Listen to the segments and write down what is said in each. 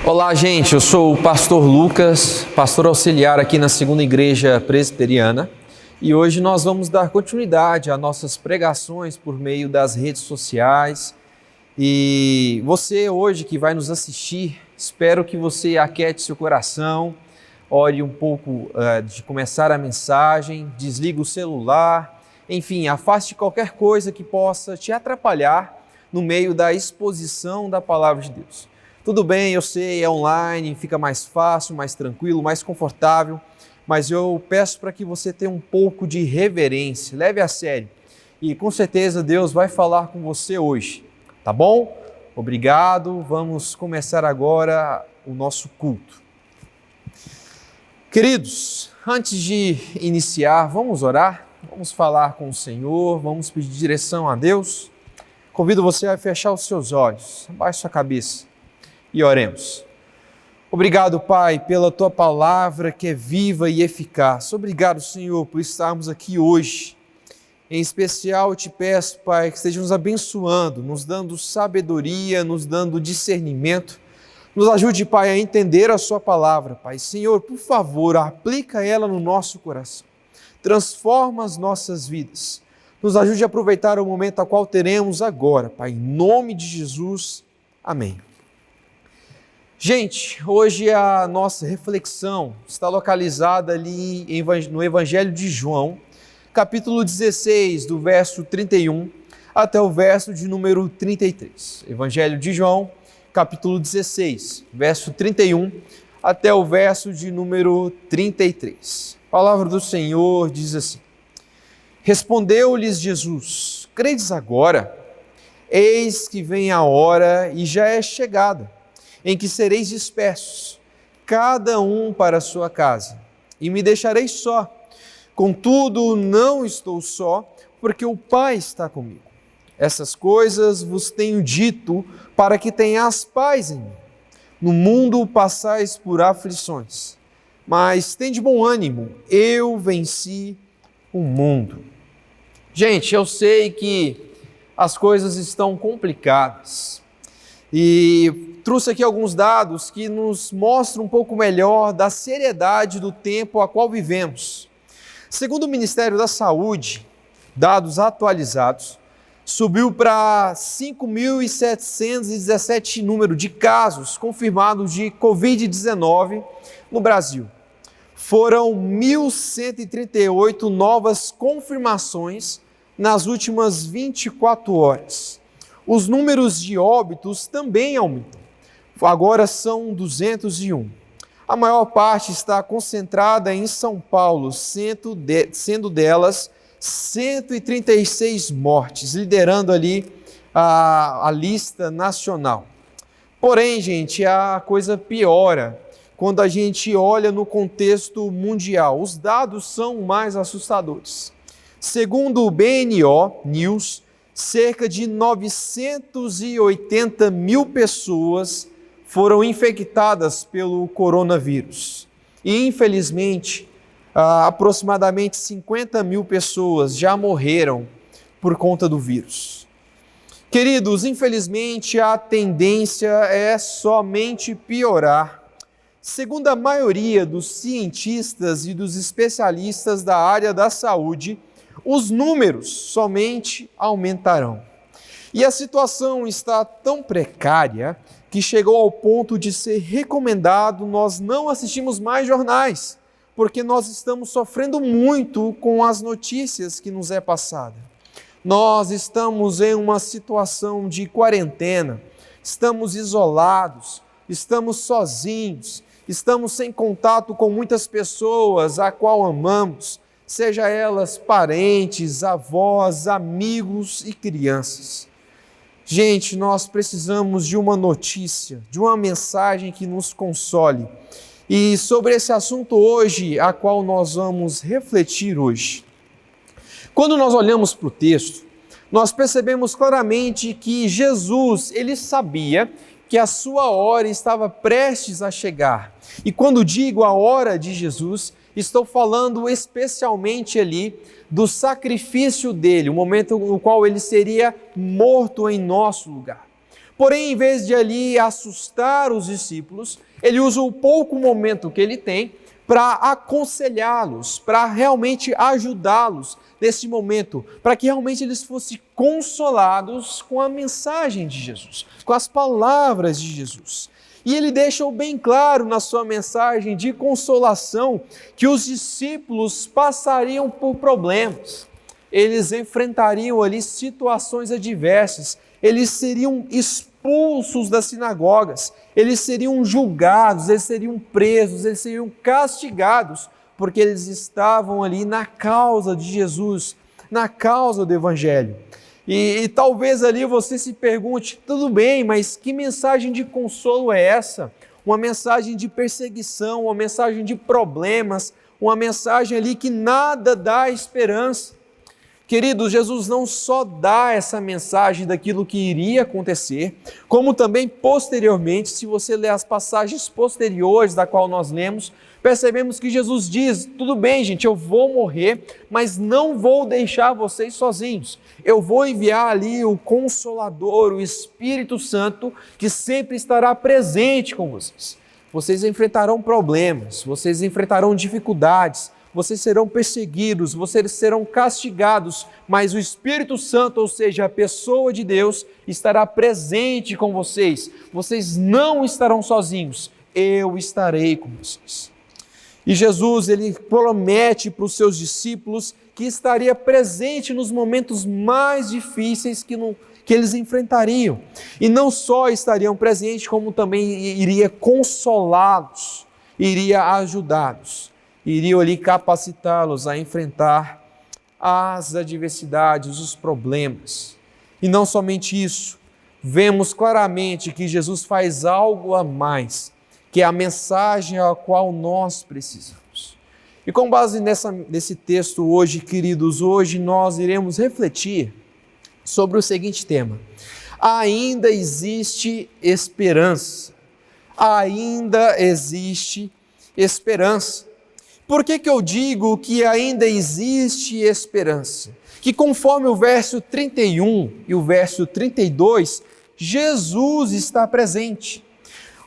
Olá, gente, eu sou o pastor Lucas, pastor auxiliar aqui na Segunda Igreja Presbiteriana, e hoje nós vamos dar continuidade às nossas pregações por meio das redes sociais. E você hoje que vai nos assistir, espero que você aquete seu coração, ore um pouco de começar a mensagem, desliga o celular, enfim, afaste qualquer coisa que possa te atrapalhar no meio da exposição da Palavra de Deus. Tudo bem, eu sei, é online, fica mais fácil, mais tranquilo, mais confortável, mas eu peço para que você tenha um pouco de reverência, leve a sério. E com certeza Deus vai falar com você hoje, tá bom? Obrigado, vamos começar agora o nosso culto. Queridos, antes de iniciar, vamos orar, vamos falar com o Senhor, vamos pedir direção a Deus. Convido você a fechar os seus olhos, abaixe sua cabeça e oremos. Obrigado, Pai, pela Tua palavra que é viva e eficaz. Obrigado, Senhor, por estarmos aqui hoje. Em especial, eu te peço, Pai, que esteja nos abençoando, nos dando sabedoria, nos dando discernimento. Nos ajude, Pai, a entender a Sua palavra, Pai. Senhor, por favor, aplica ela no nosso coração. Transforma as nossas vidas. Nos ajude a aproveitar o momento a qual teremos agora, Pai. Em nome de Jesus, amém. Gente, hoje a nossa reflexão está localizada ali no Evangelho de João, capítulo 16, do verso 31 até o verso de número 33. Evangelho de João, capítulo 16, verso 31 até o verso de número 33. A palavra do Senhor diz assim: Respondeu-lhes Jesus: Credes agora? Eis que vem a hora e já é chegada, em que sereis dispersos, cada um para a sua casa, e me deixareis só. Contudo, não estou só, porque o Pai está comigo. Essas coisas vos tenho dito, para que tenhais paz em mim. No mundo passais por aflições, mas tende bom ânimo, eu venci o mundo. Gente, eu sei que as coisas estão complicadas, e trouxe aqui alguns dados que nos mostram um pouco melhor da seriedade do tempo a qual vivemos. Segundo o Ministério da Saúde, dados atualizados, subiu para 5.717 número de casos confirmados de Covid-19 no Brasil. Foram 1.138 novas confirmações nas últimas 24 horas. Os números de óbitos também aumentam. Agora são 201. A maior parte está concentrada em São Paulo, sendo delas 136 mortes, liderando ali a lista nacional. Porém, gente, a coisa piora quando a gente olha no contexto mundial. Os dados são mais assustadores. Segundo o BNO News, cerca de 980 mil pessoas foram infectadas pelo coronavírus. E, infelizmente, aproximadamente 50 mil pessoas já morreram por conta do vírus. Queridos, infelizmente, a tendência é somente piorar. Segundo a maioria dos cientistas e dos especialistas da área da saúde, os números somente aumentarão. E a situação está tão precária que chegou ao ponto de ser recomendado nós não assistirmos mais jornais, porque nós estamos sofrendo muito com as notícias que nos é passada. Nós estamos em uma situação de quarentena, estamos isolados, estamos sozinhos, estamos sem contato com muitas pessoas a qual amamos, seja elas parentes, avós, amigos e crianças. Gente, nós precisamos de uma notícia, de uma mensagem que nos console. E sobre esse assunto hoje, a qual nós vamos refletir hoje. Quando nós olhamos para o texto, nós percebemos claramente que Jesus, ele sabia que a sua hora estava prestes a chegar. E quando digo a hora de Jesus, estou falando especialmente ali do sacrifício dele, o momento no qual ele seria morto em nosso lugar. Porém, em vez de ali assustar os discípulos, ele usa o pouco momento que ele tem para aconselhá-los, para realmente ajudá-los nesse momento, para que realmente eles fossem consolados com a mensagem de Jesus, com as palavras de Jesus. E ele deixa bem claro na sua mensagem de consolação que os discípulos passariam por problemas, eles enfrentariam ali situações adversas, eles seriam expulsos das sinagogas, eles seriam julgados, eles seriam presos, eles seriam castigados, porque eles estavam ali na causa de Jesus, na causa do Evangelho. E talvez ali você se pergunte, tudo bem, mas que mensagem de consolo é essa? Uma mensagem de perseguição, uma mensagem de problemas, uma mensagem ali que nada dá esperança. Queridos, Jesus não só dá essa mensagem daquilo que iria acontecer, como também posteriormente, se você ler as passagens posteriores da qual nós lemos, percebemos que Jesus diz, tudo bem gente, eu vou morrer, mas não vou deixar vocês sozinhos. Eu vou enviar ali o Consolador, o Espírito Santo, que sempre estará presente com vocês. Vocês enfrentarão problemas, vocês enfrentarão dificuldades, vocês serão perseguidos, vocês serão castigados, mas o Espírito Santo, ou seja, a pessoa de Deus, estará presente com vocês. Vocês não estarão sozinhos, eu estarei com vocês. E Jesus, ele promete para os seus discípulos que estaria presente nos momentos mais difíceis que eles enfrentariam. E não só estariam presentes, como também iria consolá-los, iria ajudá-los. Iriam ali capacitá-los a enfrentar as adversidades, os problemas. E não somente isso, vemos claramente que Jesus faz algo a mais, que é a mensagem a qual nós precisamos. E com base nesse texto hoje, queridos, hoje nós iremos refletir sobre o seguinte tema: ainda existe esperança. Ainda existe esperança. Por que eu digo que ainda existe esperança? Que conforme o verso 31 e o verso 32, Jesus está presente.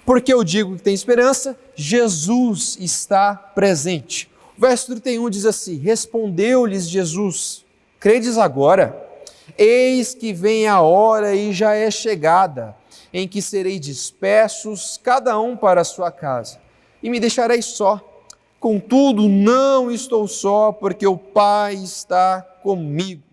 Por que eu digo que tem esperança? Jesus está presente. O verso 31 diz assim: respondeu-lhes Jesus, credes agora? Eis que vem a hora e já é chegada, em que serei dispersos, cada um para a sua casa, e me deixareis só. Contudo, não estou só, porque o Pai está comigo.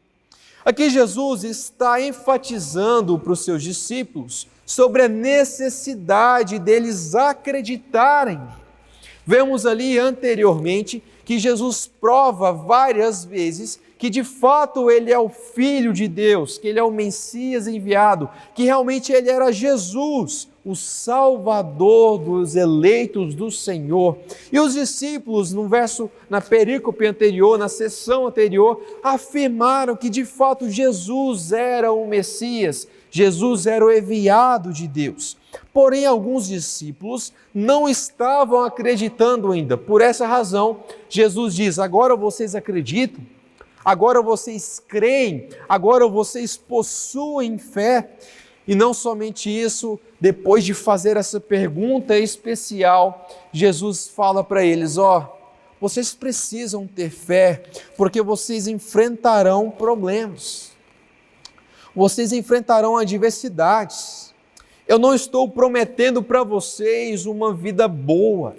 Aqui Jesus está enfatizando para os seus discípulos sobre a necessidade deles acreditarem. Vemos ali anteriormente que Jesus prova várias vezes que de fato ele é o Filho de Deus, que ele é o Messias enviado, que realmente ele era Jesus, o Salvador dos eleitos do Senhor. E os discípulos, na perícope anterior, na sessão anterior, afirmaram que de fato Jesus era o Messias, Jesus era o enviado de Deus. Porém, alguns discípulos não estavam acreditando ainda. Por essa razão, Jesus diz: agora vocês acreditam? Agora vocês creem? Agora vocês possuem fé? E não somente isso, depois de fazer essa pergunta especial, Jesus fala para eles: vocês precisam ter fé, porque vocês enfrentarão problemas, vocês enfrentarão adversidades. Eu não estou prometendo para vocês uma vida boa,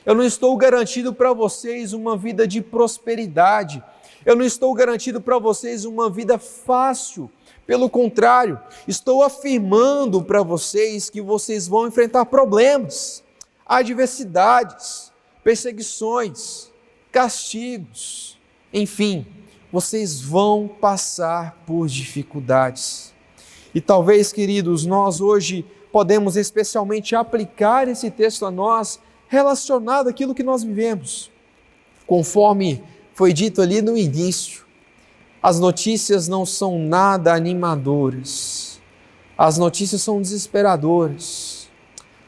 eu não estou garantindo para vocês uma vida de prosperidade, eu não estou garantindo para vocês uma vida fácil. Pelo contrário, estou afirmando para vocês que vocês vão enfrentar problemas, adversidades, perseguições, castigos, enfim, vocês vão passar por dificuldades. E talvez, queridos, nós hoje podemos especialmente aplicar esse texto a nós, relacionado àquilo que nós vivemos. Conforme foi dito ali no início, as notícias não são nada animadoras, as notícias são desesperadoras,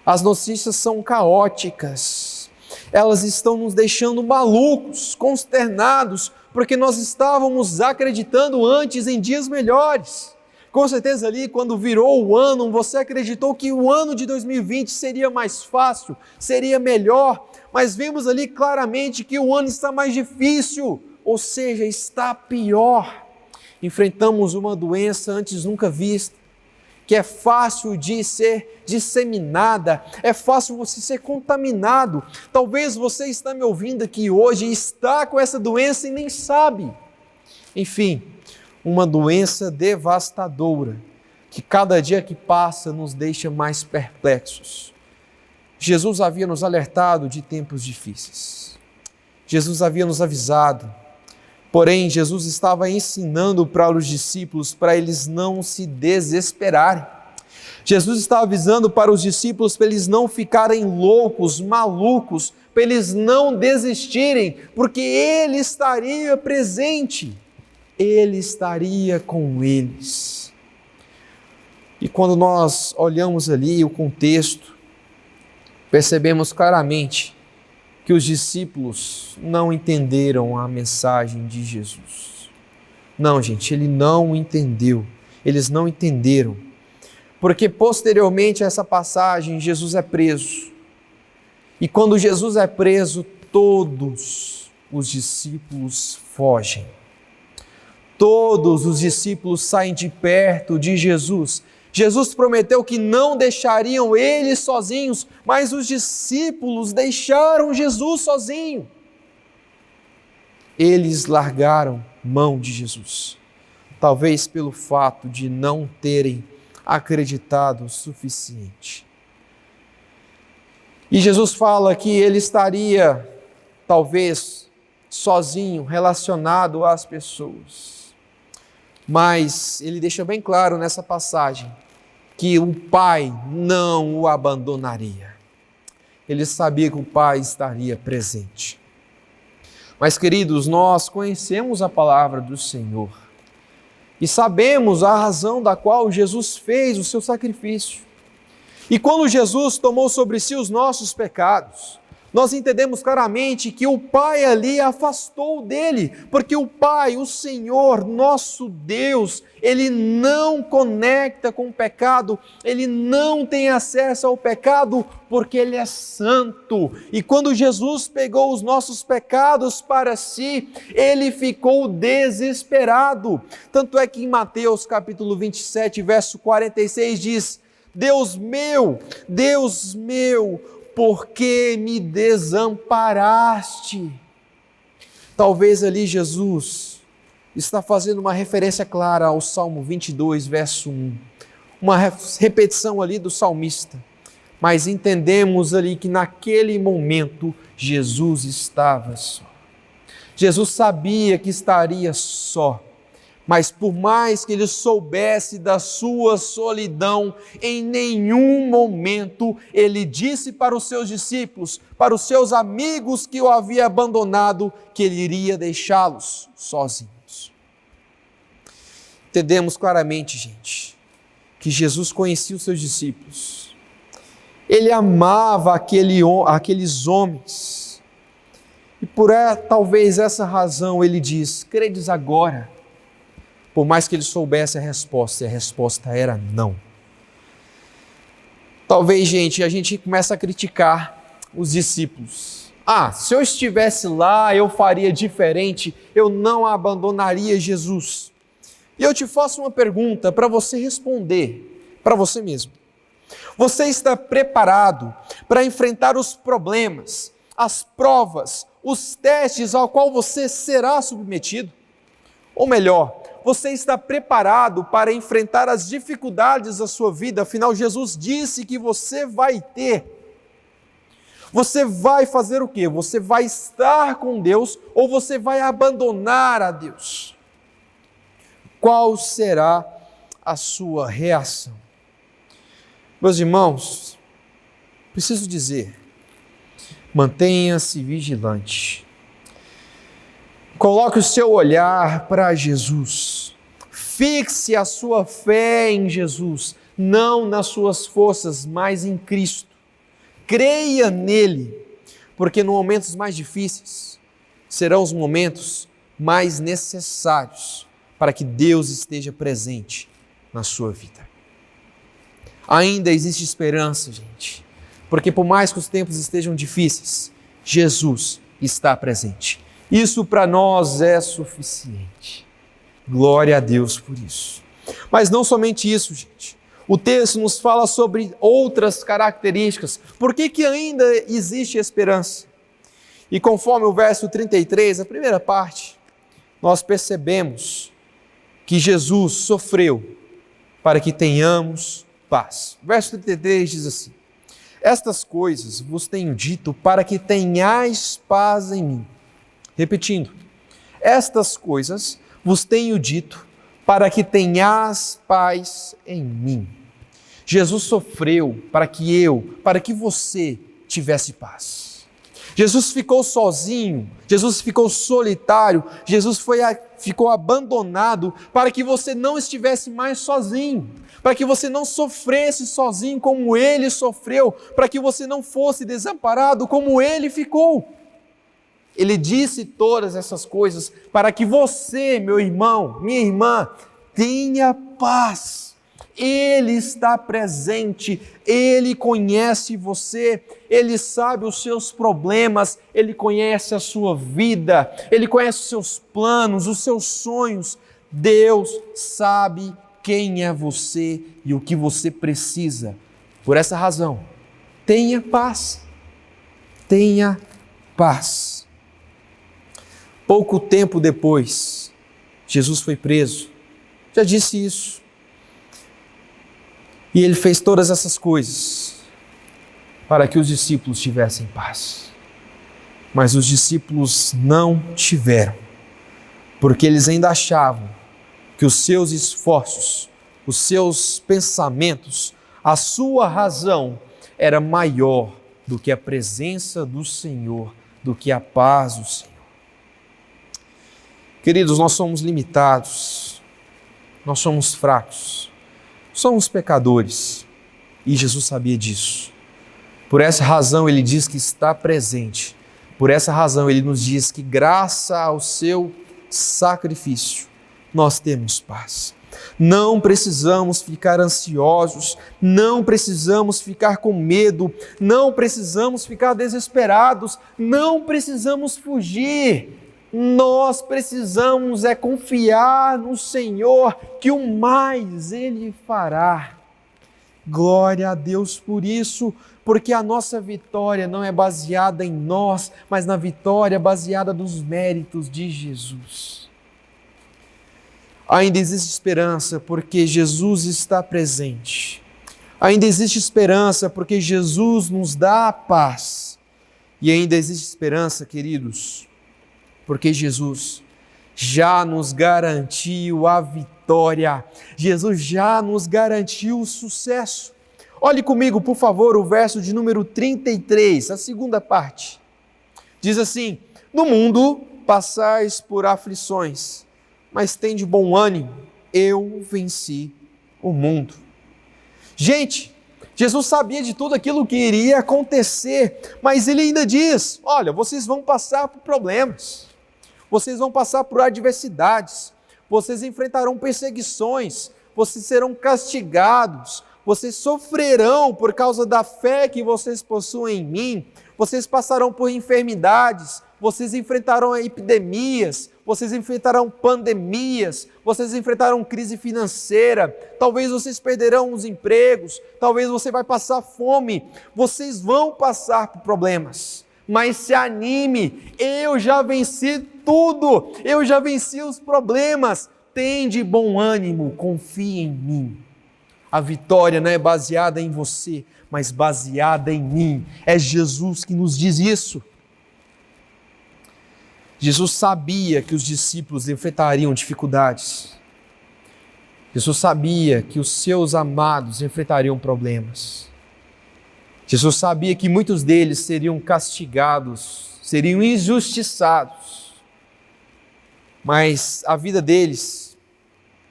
as notícias são caóticas, elas estão nos deixando malucos, consternados, porque nós estávamos acreditando antes em dias melhores. Com certeza ali, quando virou o ano, você acreditou que o ano de 2020 seria mais fácil, seria melhor, mas vemos ali claramente que o ano está mais difícil, ou seja, está pior. Enfrentamos uma doença antes nunca vista, que é fácil de ser disseminada, é fácil você ser contaminado. Talvez você está me ouvindo aqui hoje e está com essa doença e nem sabe. Enfim, uma doença devastadora, que cada dia que passa nos deixa mais perplexos. Jesus havia nos alertado de tempos difíceis. Jesus havia nos avisado. Porém, Jesus estava ensinando para os discípulos para eles não se desesperarem. Jesus estava avisando para os discípulos para eles não ficarem loucos, malucos, para eles não desistirem, porque Ele estaria presente, Ele estaria com eles. E quando nós olhamos ali o contexto, percebemos claramente que os discípulos não entenderam a mensagem de Jesus. Não, gente, eles não entenderam. Porque posteriormente a essa passagem, Jesus é preso. E quando Jesus é preso, todos os discípulos fogem. Todos os discípulos saem de perto de Jesus. Jesus prometeu que não deixariam eles sozinhos, mas os discípulos deixaram Jesus sozinho. Eles largaram mão de Jesus, talvez pelo fato de não terem acreditado o suficiente. E Jesus fala que ele estaria, talvez, sozinho, relacionado às pessoas. Mas ele deixa bem claro nessa passagem que o Pai não o abandonaria. Ele sabia que o Pai estaria presente. Mas, queridos, nós conhecemos a palavra do Senhor e sabemos a razão da qual Jesus fez o seu sacrifício. E quando Jesus tomou sobre si os nossos pecados, nós entendemos claramente que o Pai ali afastou dele, porque o Pai, o Senhor, nosso Deus, Ele não conecta com o pecado, Ele não tem acesso ao pecado, porque Ele é santo. E quando Jesus pegou os nossos pecados para si, Ele ficou desesperado. Tanto é que em Mateus capítulo 27, verso 46 diz: Deus meu, por que me desamparaste? Talvez ali Jesus está fazendo uma referência clara ao Salmo 22, verso 1. Uma repetição ali do salmista. Mas entendemos ali que naquele momento Jesus estava só. Jesus sabia que estaria só. Mas por mais que ele soubesse da sua solidão, em nenhum momento ele disse para os seus discípulos, para os seus amigos que o haviam abandonado, que ele iria deixá-los sozinhos. Entendemos claramente, gente, que Jesus conhecia os seus discípulos. Ele amava aqueles homens. E por talvez essa razão ele diz: credes agora. Por mais que ele soubesse a resposta era não. Talvez, gente, a gente comece a criticar os discípulos. Se eu estivesse lá, eu faria diferente, eu não abandonaria Jesus. E eu te faço uma pergunta para você responder, para você mesmo. Você está preparado para enfrentar os problemas, as provas, os testes ao qual você será submetido? Ou melhor, você está preparado para enfrentar as dificuldades da sua vida? Afinal, Jesus disse que você vai ter. Você vai fazer o quê? Você vai estar com Deus ou você vai abandonar a Deus? Qual será a sua reação? Meus irmãos, preciso dizer, mantenha-se vigilante. Coloque o seu olhar para Jesus. Fixe a sua fé em Jesus, não nas suas forças, mas em Cristo. Creia nele, porque nos momentos mais difíceis serão os momentos mais necessários para que Deus esteja presente na sua vida. Ainda existe esperança, gente, porque por mais que os tempos estejam difíceis, Jesus está presente. Isso para nós é suficiente. Glória a Deus por isso. Mas não somente isso, gente. O texto nos fala sobre outras características. Por que ainda existe esperança? E conforme o verso 33, a primeira parte, nós percebemos que Jesus sofreu para que tenhamos paz. O verso 33 diz assim: estas coisas vos tenho dito para que tenhais paz em mim. Repetindo, estas coisas vos tenho dito para que tenhais paz em mim. Jesus sofreu para que você tivesse paz. Jesus ficou sozinho, Jesus ficou solitário, Jesus ficou abandonado para que você não estivesse mais sozinho, para que você não sofresse sozinho como ele sofreu, para que você não fosse desamparado como ele ficou. Ele disse todas essas coisas para que você, meu irmão, minha irmã, tenha paz. Ele está presente, Ele conhece você, Ele sabe os seus problemas, Ele conhece a sua vida, Ele conhece os seus planos, os seus sonhos. Deus sabe quem é você e o que você precisa. Por essa razão, tenha paz. Tenha paz. Pouco tempo depois, Jesus foi preso. Já disse isso. E ele fez todas essas coisas para que os discípulos tivessem paz. Mas os discípulos não tiveram, porque eles ainda achavam que os seus esforços, os seus pensamentos, a sua razão era maior do que a presença do Senhor, do que a paz do Senhor. Queridos, nós somos limitados, nós somos fracos, somos pecadores e Jesus sabia disso. Por essa razão ele diz que está presente, por essa razão ele nos diz que graças ao seu sacrifício nós temos paz. Não precisamos ficar ansiosos, não precisamos ficar com medo, não precisamos ficar desesperados, não precisamos fugir. Nós precisamos confiar no Senhor, que o mais Ele fará. Glória a Deus por isso, porque a nossa vitória não é baseada em nós, mas na vitória baseada nos méritos de Jesus. Ainda existe esperança porque Jesus está presente. Ainda existe esperança porque Jesus nos dá a paz. E ainda existe esperança, queridos, porque Jesus já nos garantiu a vitória, Jesus já nos garantiu o sucesso. Olhe comigo, por favor, o verso de número 33, a segunda parte. Diz assim: no mundo passais por aflições, mas tende bom ânimo, eu venci o mundo. Gente, Jesus sabia de tudo aquilo que iria acontecer, mas Ele ainda diz: olha, vocês vão passar por problemas. Vocês vão passar por adversidades, vocês enfrentarão perseguições, vocês serão castigados, vocês sofrerão por causa da fé que vocês possuem em mim, vocês passarão por enfermidades, vocês enfrentarão epidemias, vocês enfrentarão pandemias, vocês enfrentarão crise financeira, talvez vocês perderão os empregos, talvez você vai passar fome, vocês vão passar por problemas. Mas se anime, eu já venci tudo, eu já venci os problemas, tende bom ânimo, confie em mim. A vitória não é baseada em você, mas baseada em mim. É Jesus que nos diz isso. Jesus sabia que os discípulos enfrentariam dificuldades. Jesus sabia que os seus amados enfrentariam problemas. Jesus sabia que muitos deles seriam castigados, seriam injustiçados, mas a vida deles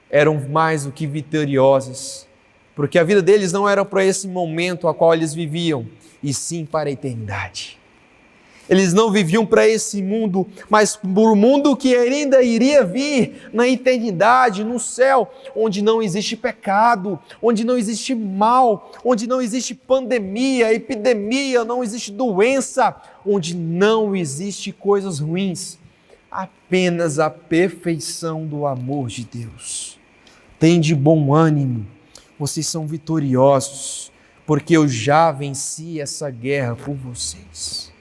eram mais do que vitoriosas, porque a vida deles não era para esse momento a qual eles viviam, e sim para a eternidade. Eles não viviam para esse mundo, mas para o mundo que ainda iria vir na eternidade, no céu, onde não existe pecado, onde não existe mal, onde não existe pandemia, epidemia, não existe doença, onde não existe coisas ruins, apenas a perfeição do amor de Deus. Tende bom ânimo, vocês são vitoriosos, porque eu já venci essa guerra por vocês.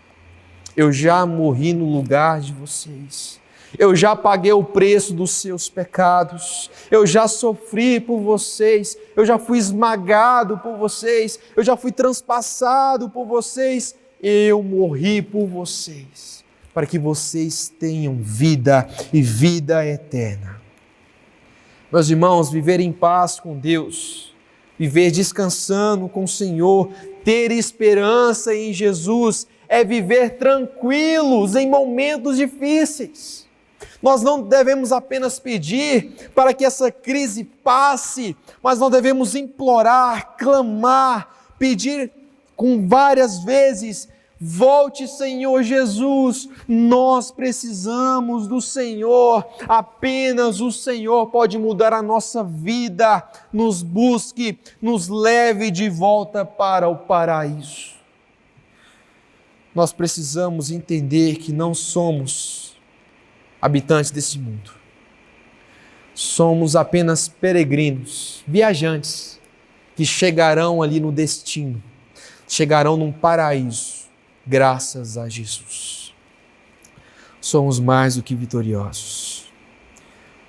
Eu já morri no lugar de vocês. Eu já paguei o preço dos seus pecados. Eu já sofri por vocês. Eu já fui esmagado por vocês. Eu já fui transpassado por vocês. Eu morri por vocês, para que vocês tenham vida e vida eterna. Meus irmãos, viver em paz com Deus, viver descansando com o Senhor, ter esperança em Jesus, é viver tranquilos em momentos difíceis. Nós não devemos apenas pedir para que essa crise passe, mas nós devemos implorar, clamar, pedir com várias vezes: volte, Senhor Jesus, nós precisamos do Senhor, apenas o Senhor pode mudar a nossa vida, nos busque, nos leve de volta para o paraíso. Nós precisamos entender que não somos habitantes desse mundo. Somos apenas peregrinos, viajantes, que chegarão ali no destino, chegarão num paraíso, graças a Jesus. Somos mais do que vitoriosos.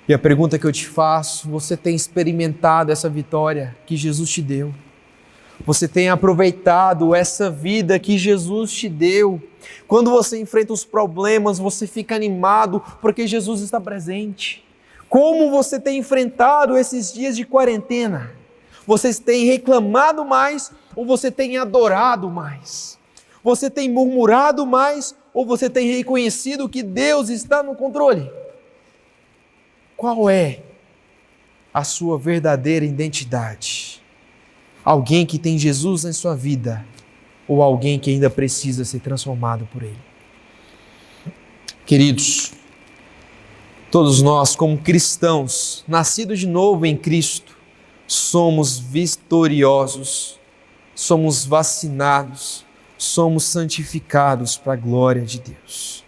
E a pergunta que eu te faço: você tem experimentado essa vitória que Jesus te deu? Você tem aproveitado essa vida que Jesus te deu? Quando você enfrenta os problemas, você fica animado porque Jesus está presente. Como você tem enfrentado esses dias de quarentena? Você tem reclamado mais ou você tem adorado mais? Você tem murmurado mais ou você tem reconhecido que Deus está no controle? Qual é a sua verdadeira identidade? Alguém que tem Jesus em sua vida ou alguém que ainda precisa ser transformado por Ele? Queridos, todos nós, como cristãos, nascidos de novo em Cristo, somos vitoriosos, somos vacinados, somos santificados para a glória de Deus.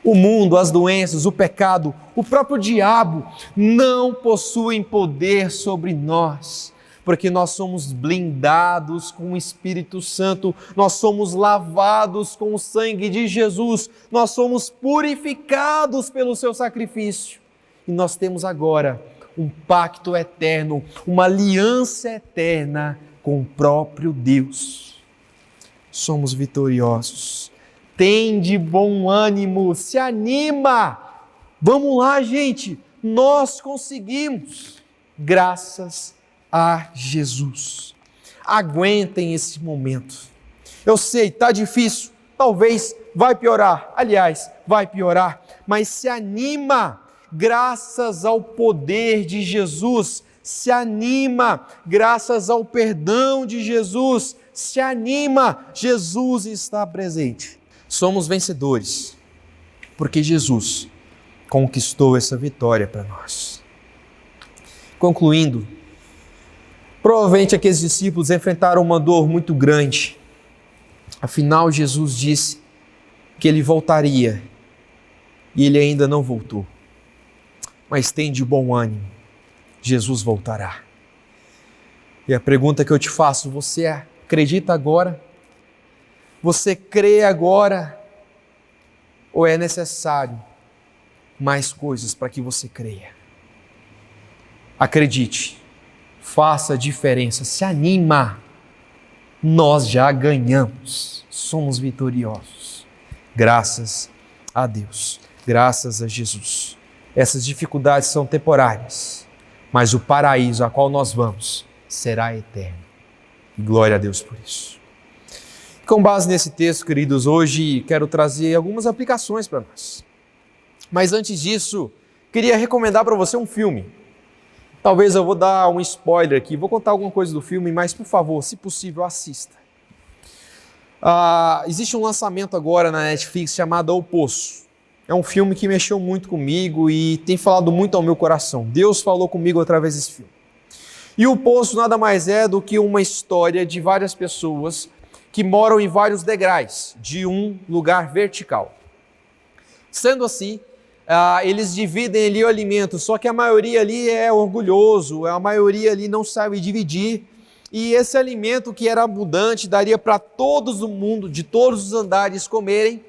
O mundo, as doenças, o pecado, o próprio diabo não possuem poder sobre nós, porque nós somos blindados com o Espírito Santo, nós somos lavados com o sangue de Jesus, nós somos purificados pelo seu sacrifício. E nós temos agora um pacto eterno, uma aliança eterna com o próprio Deus. Somos vitoriosos. Tende bom ânimo, se anima. Vamos lá, gente, nós conseguimos, graças a Jesus. Aguentem esse momento. Eu sei, está difícil, talvez vai piorar, aliás, vai piorar, mas se anima, graças ao poder de Jesus, se anima, graças ao perdão de Jesus, se anima, Jesus está presente. Somos vencedores, porque Jesus conquistou essa vitória para nós. Concluindo, provavelmente aqueles discípulos enfrentaram uma dor muito grande. Afinal, Jesus disse que Ele voltaria e Ele ainda não voltou. Mas tem de bom ânimo, Jesus voltará. E a pergunta que eu te faço: você acredita agora? Você crê agora? Ou é necessário mais coisas para que você creia? Acredite, faça a diferença, se anima. Nós já ganhamos, somos vitoriosos. Graças a Deus, graças a Jesus. Essas dificuldades são temporárias, mas o paraíso a qual nós vamos será eterno. Glória a Deus por isso. Com base nesse texto, queridos, hoje quero trazer algumas aplicações para nós. Mas antes disso, queria recomendar para você um filme. Talvez eu vou dar um spoiler aqui, vou contar alguma coisa do filme, mas por favor, se possível, assista. Existe um lançamento agora na Netflix chamado O Poço. É um filme que mexeu muito comigo e tem falado muito ao meu coração. Deus falou comigo através desse filme. E O Poço nada mais é do que uma história de várias pessoas que moram em vários degraus de um lugar vertical. Sendo assim, eles dividem ali o alimento, só que a maioria ali é orgulhoso, a maioria ali não sabe dividir, e esse alimento que era abundante, daria para todos do mundo, de todos os andares comerem.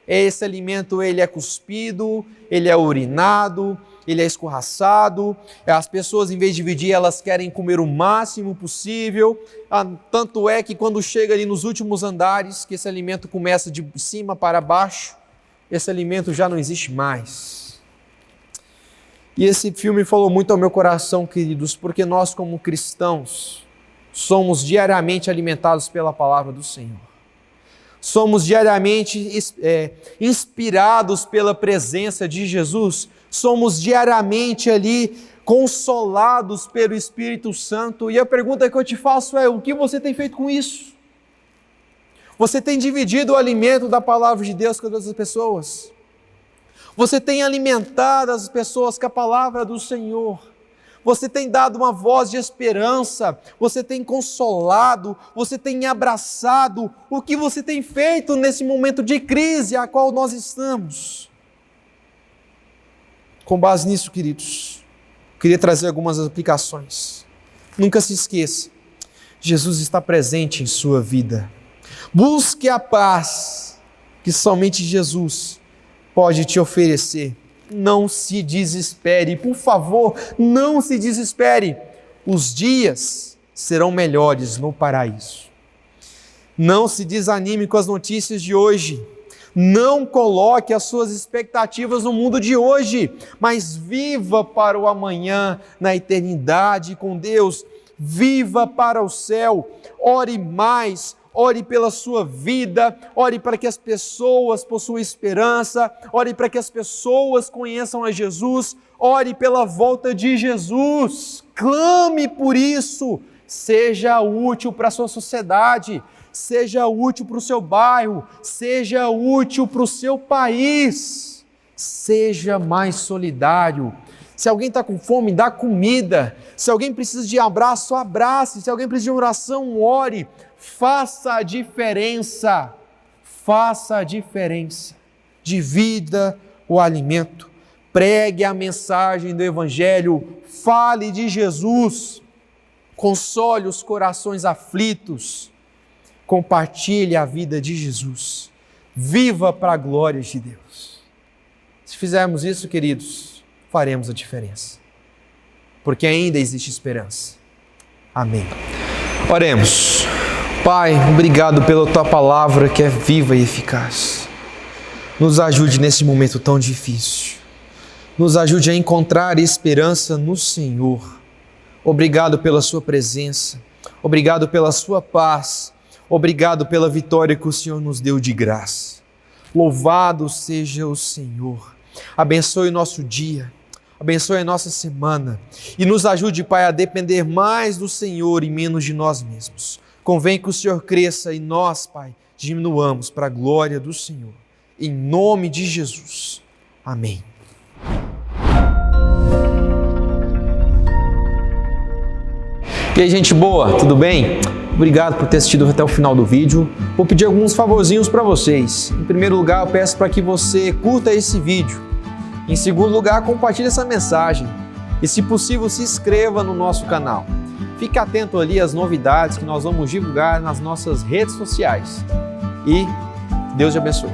Esse alimento ele é cuspido, ele é urinado, ele é escorraçado. As pessoas, em vez de dividir, elas querem comer o máximo possível. Tanto é que quando chega ali nos últimos andares, que esse alimento começa de cima para baixo, esse alimento já não existe mais. E esse filme falou muito ao meu coração, queridos, porque nós como cristãos somos diariamente alimentados pela palavra do Senhor. Somos diariamente inspirados pela presença de Jesus, somos diariamente ali consolados pelo Espírito Santo. E a pergunta que eu te faço é: o que você tem feito com isso? Você tem dividido o alimento da palavra de Deus com todas as pessoas? Você tem alimentado as pessoas com a palavra do Senhor? Você tem dado uma voz de esperança, você tem consolado, você tem abraçado. O que você tem feito nesse momento de crise a qual nós estamos? Com base nisso, queridos, queria trazer algumas aplicações. Nunca se esqueça, Jesus está presente em sua vida. Busque a paz que somente Jesus pode te oferecer. Não se desespere, por favor, não se desespere. Os dias serão melhores no paraíso. Não se desanime com as notícias de hoje. Não coloque as suas expectativas no mundo de hoje, mas viva para o amanhã, na eternidade com Deus. Viva para o céu. Ore mais. Ore pela sua vida, ore para que as pessoas possuam esperança, ore para que as pessoas conheçam a Jesus, ore pela volta de Jesus, clame por isso, seja útil para a sua sociedade, seja útil para o seu bairro, seja útil para o seu país, seja mais solidário. Se alguém está com fome, dá comida. Se alguém precisa de abraço, abrace. Se alguém precisa de oração, ore. Faça a diferença. Faça a diferença. Divida o alimento. Pregue a mensagem do Evangelho. Fale de Jesus. Console os corações aflitos. Compartilhe a vida de Jesus. Viva para a glória de Deus. Se fizermos isso, queridos, faremos a diferença, porque ainda existe esperança. Amém. Oremos. Pai, obrigado pela Tua palavra que é viva e eficaz. Nos ajude nesse momento tão difícil. Nos ajude a encontrar esperança no Senhor. Obrigado pela Sua presença. Obrigado pela Sua paz. Obrigado pela vitória que o Senhor nos deu de graça. Louvado seja o Senhor. Abençoe o nosso dia. Abençoe a nossa semana e nos ajude, Pai, a depender mais do Senhor e menos de nós mesmos. Convém que o Senhor cresça e nós, Pai, diminuamos para a glória do Senhor. Em nome de Jesus. Amém. E aí, gente boa, tudo bem? Obrigado por ter assistido até o final do vídeo. Vou pedir alguns favorzinhos para vocês. Em primeiro lugar, eu peço para que você curta esse vídeo. Em segundo lugar, compartilhe essa mensagem e, se possível, se inscreva no nosso canal. Fique atento ali às novidades que nós vamos divulgar nas nossas redes sociais. E Deus te abençoe.